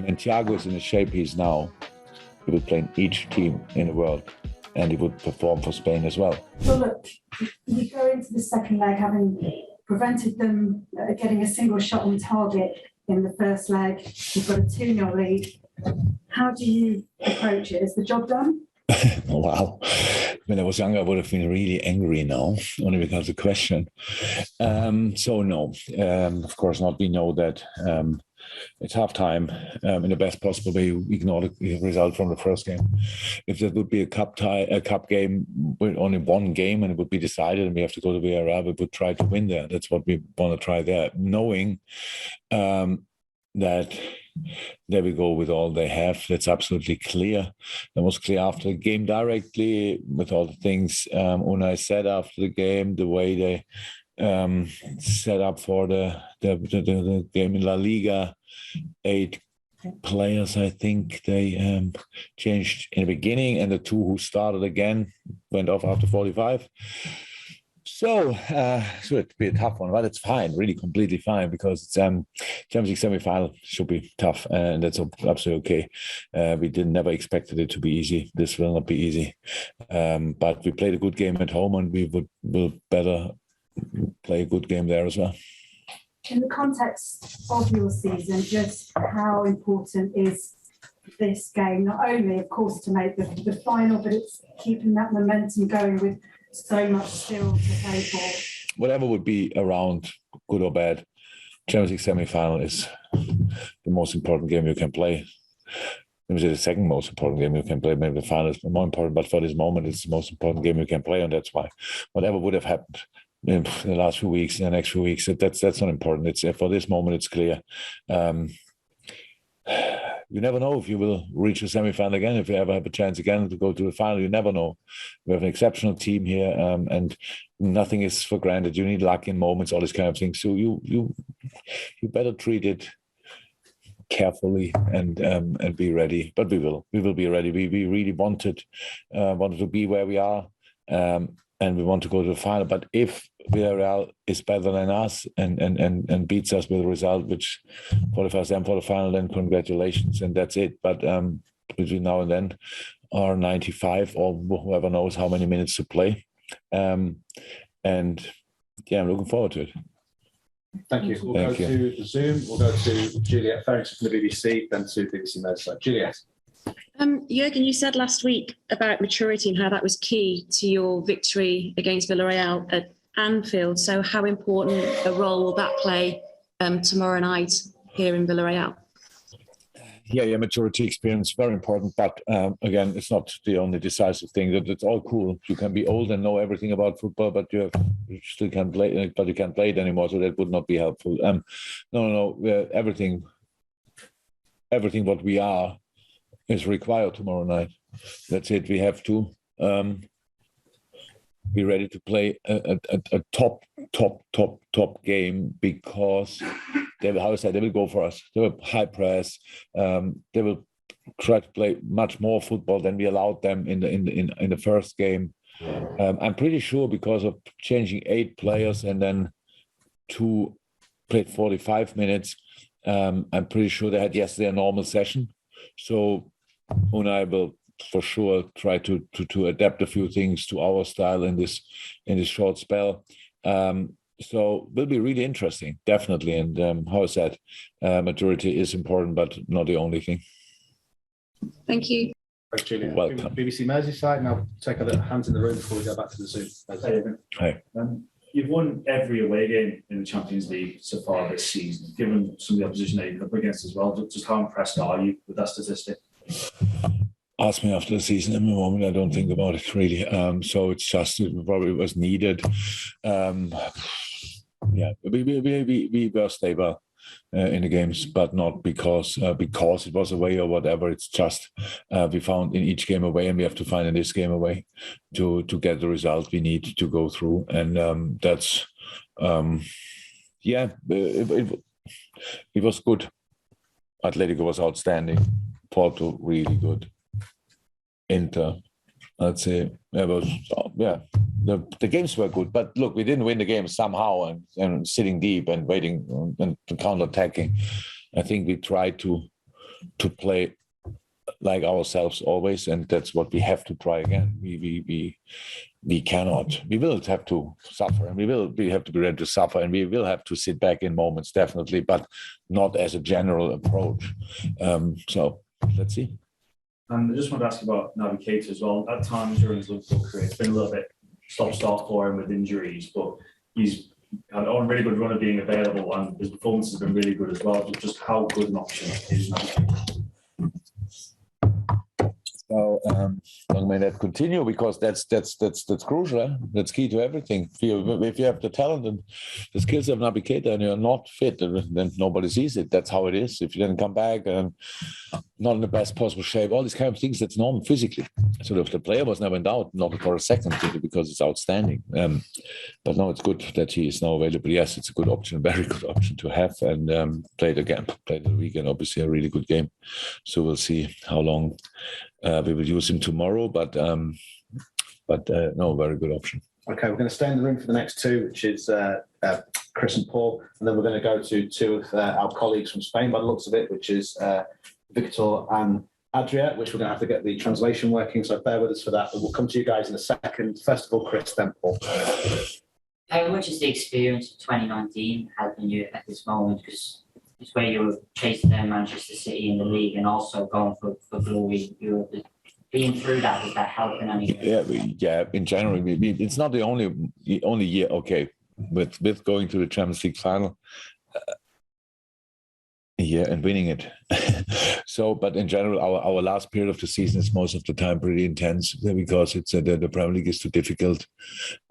when Thiago is in the shape he's now, he would play in each team in the world, and he would perform for Spain as well. Well, look, you go into the second leg having prevented them getting a single shot on target in the first leg. You've got a 2-0 lead. How do you approach it? Is the job done? Wow. When I was younger, I would have been really angry now, only because of the question. So no, of course not. We know that it's half-time. In the best possible way, you ignore the result from the first game. If there would be a cup game with only one game and it would be decided and we have to go to Villarreal, we would try to win there. That's what we want to try there, knowing that there we go with all they have. That's absolutely clear. That was clear after the game directly with all the things Unai said after the game, the way they set up for the game in La Liga. 8 players, I think they changed in the beginning, and the 2 who started again went off after 45. So it'd be a tough one, but it's fine, really completely fine, because it's Champions League semi-final should be tough, and that's absolutely okay. We never expected it to be easy. This will not be easy, but we played a good game at home, and we will better play a good game there as well. In the context of your season, just how important is this game? Not only, of course, to make the final, but it's keeping that momentum going with so much still to play for. Whatever would be around, good or bad, Champions League semi-final is the most important game you can play. Maybe the second most important game you can play. Maybe the final is more important, but for this moment, it's the most important game you can play, and that's why whatever would have happened in the last few weeks, in the next few weeks, that's not important. It's for this moment, it's clear. You never know if you will reach a semi-final again, if you ever have a chance again to go to the final. You never know. We have an exceptional team here, and nothing is for granted. You need luck in moments, all these kind of things. So you better treat it carefully and be ready. But we will be ready. We really wanted to be where we are, and we want to go to the final. But if Villarreal is better than us and beats us with a result which qualifies them for the final, then congratulations, and that's it. But between now and then are 95 or whoever knows how many minutes to play. And yeah, I'm looking forward to it. Thank you. We'll go to Zoom. We'll go to Juliet Ferris from the BBC, then to BBC Merseyside. Juliet. Jürgen, you said last week about maturity and how that was key to your victory against Villarreal at Anfield. So how important a role will that play tomorrow night here in Villarreal? Yeah, maturity, experience, very important. But again, it's not the only decisive thing. It's all cool. You can be old and know everything about football, but you still can't play. But you can't play it anymore, so that would not be helpful. No. Everything what we are is required tomorrow night. That's it. We have to be ready to play a top game, because they will go for us. They will high press. They will try to play much more football than we allowed them in the first game. I'm pretty sure, because of changing 8 players and then 2 played 45 minutes. I'm pretty sure they had yesterday a normal session. So Unai will for sure try to adapt a few things to our style in this short spell. So will be really interesting, definitely. And how I said, maturity is important, but not the only thing. Thank you. Thanks, Julian. Welcome. BBC Merseyside. Now take a look at hands in the room before we go back to the Zoom. Hi. You've won every away game in the Champions League so far this season. Given some of the opposition that you're up against as well, just how impressed are you with that statistic? Ask me after the season. At the moment, I don't think about it really. So it's just, it probably was needed. Yeah, we were stable in the games, but not because it was away or whatever. It's just we found in each game away, and we have to find in this game away to get the result we need to go through. And that's it was good. Atletico was outstanding. Porto really good. Inter, I'd say, the games were good, but look, we didn't win the game somehow and sitting deep and waiting and counter-attacking. I think we tried to to play like ourselves always, and that's what we have to try again. We cannot. We will have to suffer, and we have to be ready to suffer, and we will have to sit back in moments, definitely, but not as a general approach. So let's see. And I just want to ask about Naby Keita as well. At times during his Liverpool career, it's been a little bit stop-start for him with injuries, but he's had a really good run of being available, and his performance has been really good as well. Just how good an option is Naby Keita? So long may that continue, because that's crucial. Eh? That's key to everything. If you have the talent and the skills of Naby Keita and you're not fit, then nobody sees it. That's how it is. If you then come back and not in the best possible shape, all these kind of things, that's normal physically. So if the player was never in doubt, not for a second, because it's outstanding. But no, it's good that he is now available. Yes, it's a good option, very good option to have, and played the weekend, obviously a really good game. So we'll see how long we will use him tomorrow, but no, very good option. Okay, we're going to stay in the room for the next two, which is Chris and Paul, and then we're going to go to two of our colleagues from Spain, by the looks of it, which is Victor and Adria, which we're going to have to get the translation working, so bear with us for that. But we'll come to you guys in a second. First of all, Chris, then Paul. How much is the experience of 2019 helping you at this moment? Because it's where you were chasing down Manchester City in the league and also going for glory. You were being through that. Is that helping anything? Yeah. In general, it's not the only year. Okay, with going to the Champions League final. And winning it. So, but in general, our last period of the season is most of the time pretty intense, because it's the Premier League is too difficult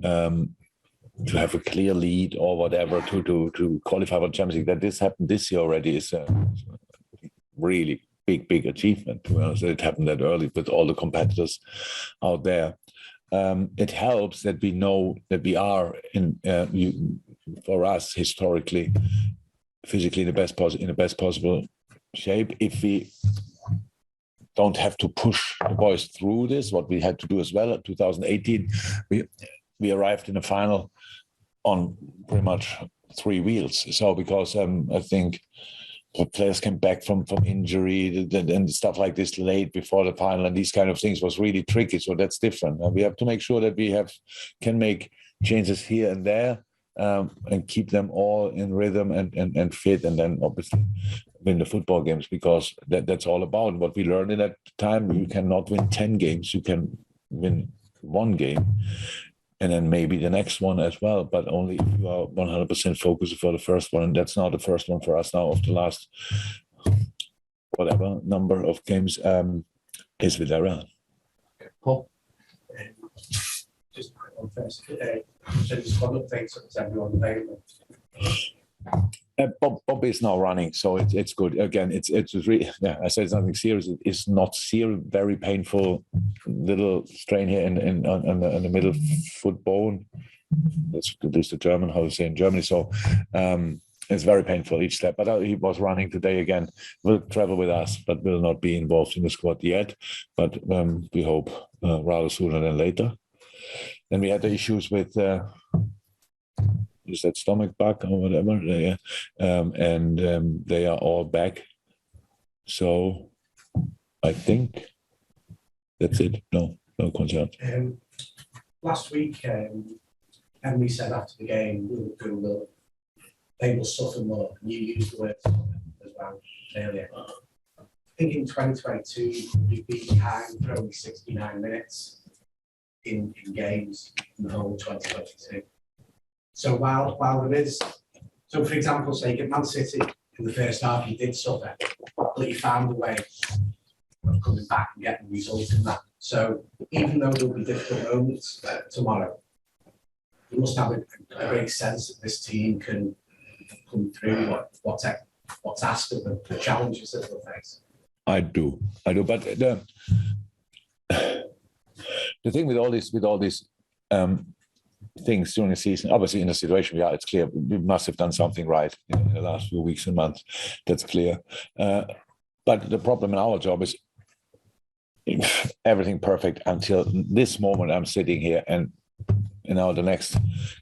to have a clear lead or whatever to qualify for the Champions League. That this happened this year already is a really big achievement. To be honest, it happened that early with all the competitors out there. It helps that we know that we are for us historically, physically in the best possible shape. If we don't have to push the boys through this, what we had to do as well in 2018, we arrived in the final on pretty much three wheels. So because I think the players came back from injury and stuff like this late before the final, and these kind of things was really tricky. So that's different. And we have to make sure that we can make changes here and there, and keep them all in rhythm and fit, and then obviously win the football games, because that's all about what we learned in that time. You cannot win 10 games. You can win one game and then maybe the next one as well, but only if you are 100% focused for the first one. And that's not the first one for us now of the last whatever number of games is Villarreal. Paul? Just a quick one first. So the squad updates, is everyone available? Bob is now running, so it's good. Again, it's really, I said it's nothing serious. It's not serious, very painful little strain here in the middle foot bone. That's at least the German, how to say in Germany. So it's very painful each step. But he was running today again. Will travel with us, but will not be involved in the squad yet. But we hope rather sooner than later. Then we had the issues with. Is that stomach bug or whatever? Yeah. And they are all back. So I think that's it. No concern. Last week, Emily said after the game, they will suffer more. You used the word as well earlier. I think in 2022, you've been behind for only 69 minutes in games in the whole 2022. So while there is, so for example, say at Man City in the first half, you did suffer, but you found a way of coming back and getting results in that. So even though there'll be difficult moments tomorrow, you must have a great sense that this team can come through what's asked of them, the challenges that they'll face. I do, but the thing with all these things during the season, obviously in the situation we are, it's clear we must have done something right in the last few weeks and months. That's clear. But the problem in our job is everything perfect until this moment. I'm sitting here and the next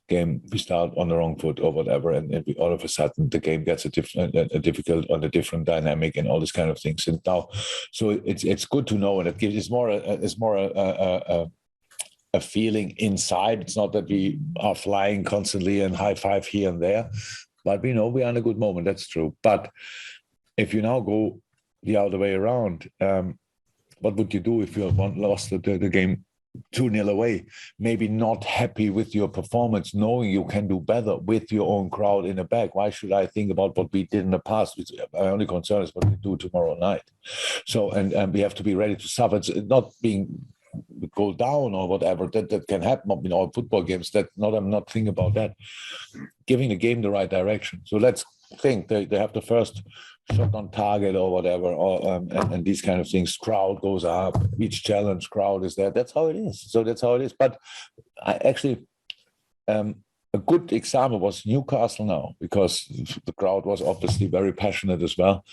game we start on the wrong foot or whatever, and all of a sudden the game gets a difficult on a different dynamic and all these kind of things. And now, so it's good to know, and it gives it's more a feeling inside. It's not that we are flying constantly and high five here and there, but we know we are in a good moment. That's true. But if you now go the other way around, what would you do if you lost the game 2-0 away? Maybe not happy with your performance, knowing you can do better with your own crowd in the back. Why should I think about what we did in the past? My only concern is what we do tomorrow night. So, and we have to be ready to suffer. It's not being go down or whatever. That can happen in all football games. I'm not thinking about that. Giving the game the right direction. So let's think they have the first shot on target or whatever, or and these kind of things. Crowd goes up, each challenge, crowd is there. That's how it is. So that's how it is. But I actually, a good example was Newcastle now, because the crowd was obviously very passionate as well,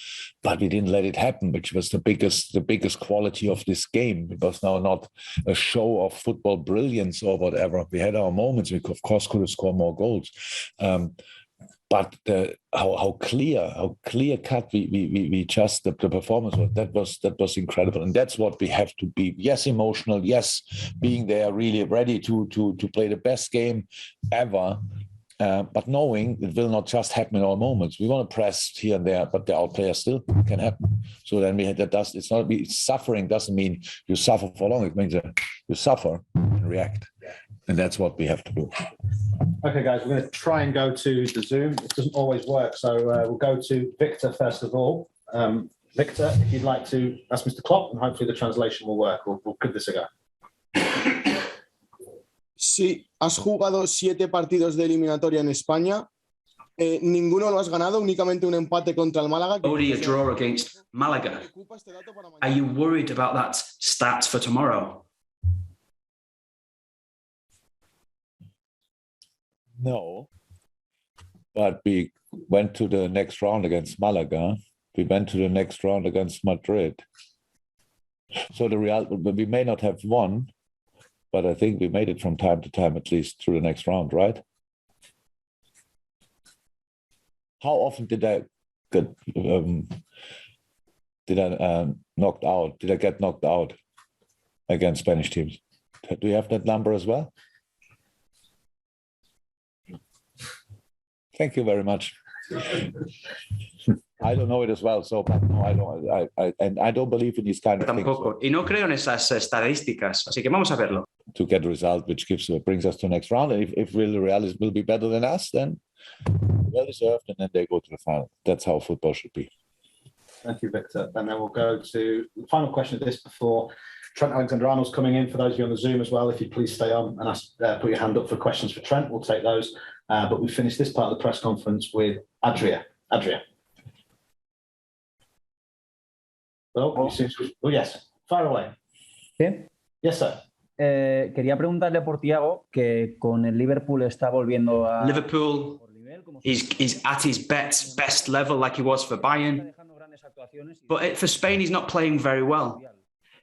but we didn't let it happen, which was the biggest quality of this game. It was now not a show of football brilliance or whatever. We had our moments. We of course could have scored more goals. But how clear cut we just the performance was, that was incredible, and that's what we have to be. Yes, emotional. Yes, being there, really ready to play the best game ever. But knowing it will not just happen in all moments. We want to press here and there, but the outplayer still can happen. So then it's not suffering doesn't mean you suffer for long. It means that you suffer and react, and that's what we have to do. Okay, guys, we're going to try and go to the Zoom. It doesn't always work, so we'll go to Victor first of all. Victor, if you'd like to ask Mr. Klopp, and hopefully the translation will work. We'll give this a go. Sí, has jugado 7 partidos de eliminatoria en España. Ninguno lo has ganado, únicamente un empate contra el Málaga. Only a draw against Malaga. Are you worried about that stat for tomorrow? No, but we went to the next round against Malaga. We went to the next round against Madrid. So we may not have won, but I think we made it from time to time, at least through the next round, right? How often did I get knocked out? Did I get knocked out against Spanish teams? Do you have that number as well? Thank you very much. I don't know it as well, so but no, I don't. I don't believe in these kind of Tampoco. things. Y no creo en esas estadísticas, así que vamos a verlo. To get a result which brings us to the next round, and if Villarreal will be better than us, then well deserved, and then they go to the final. That's how football should be. Thank you, Victor. And then we'll go to the final question of this before Trent Alexander-Arnold's coming in. For those of you on the Zoom as well, if you'd please stay on and put your hand up for questions for Trent, we'll take those. But we finished this part of the press conference with Adria. Yes, fire away. ¿Sí? Yes, sir. Quería preguntarle por Thiago, que con el Liverpool está volviendo a... Liverpool is at his best level like he was for Bayern. But for Spain, he's not playing very well.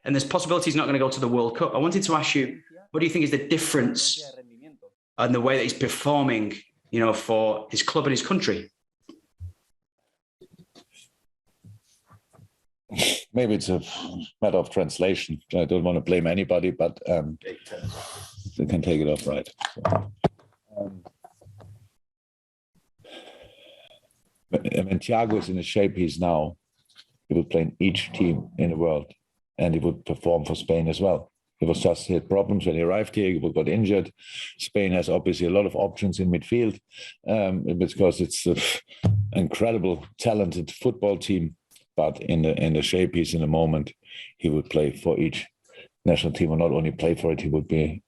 And there's possibility he's not going to go to the World Cup. I wanted to ask you, what do you think is the difference in the way that he's performing, for his club and his country? Maybe it's a matter of translation. I don't want to blame anybody, but they can take it off right. When Thiago is in the shape he's now, he would play in each team in the world, and he would perform for Spain as well. He had problems when he arrived here. He got injured. Spain has obviously a lot of options in midfield because it's an incredible, talented football team. But in the shape he's in the moment, he would play for each national team, or not only play for it, he would be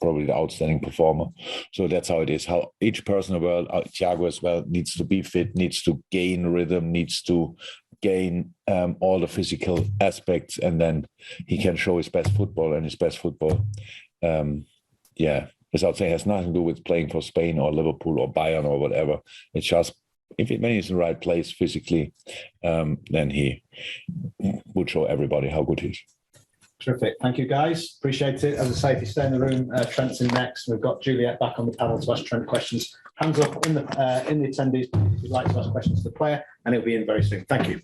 probably the outstanding performer. So that's how it is. How each person in the world, Thiago as well, needs to be fit, needs to gain rhythm, needs to gain all the physical aspects, and then he can show his best football. And his best football, without saying, has nothing to do with playing for Spain or Liverpool or Bayern or whatever. It's just when he's in the right place physically, then he would show everybody how good he is. Terrific. Thank you, guys. Appreciate it. As I say, if you stay in the room, Trent's in next. We've got Juliet back on the panel to ask Trent questions. Hands up in the attendees if you'd like to ask questions to the player, and it'll be in very soon. Thank you.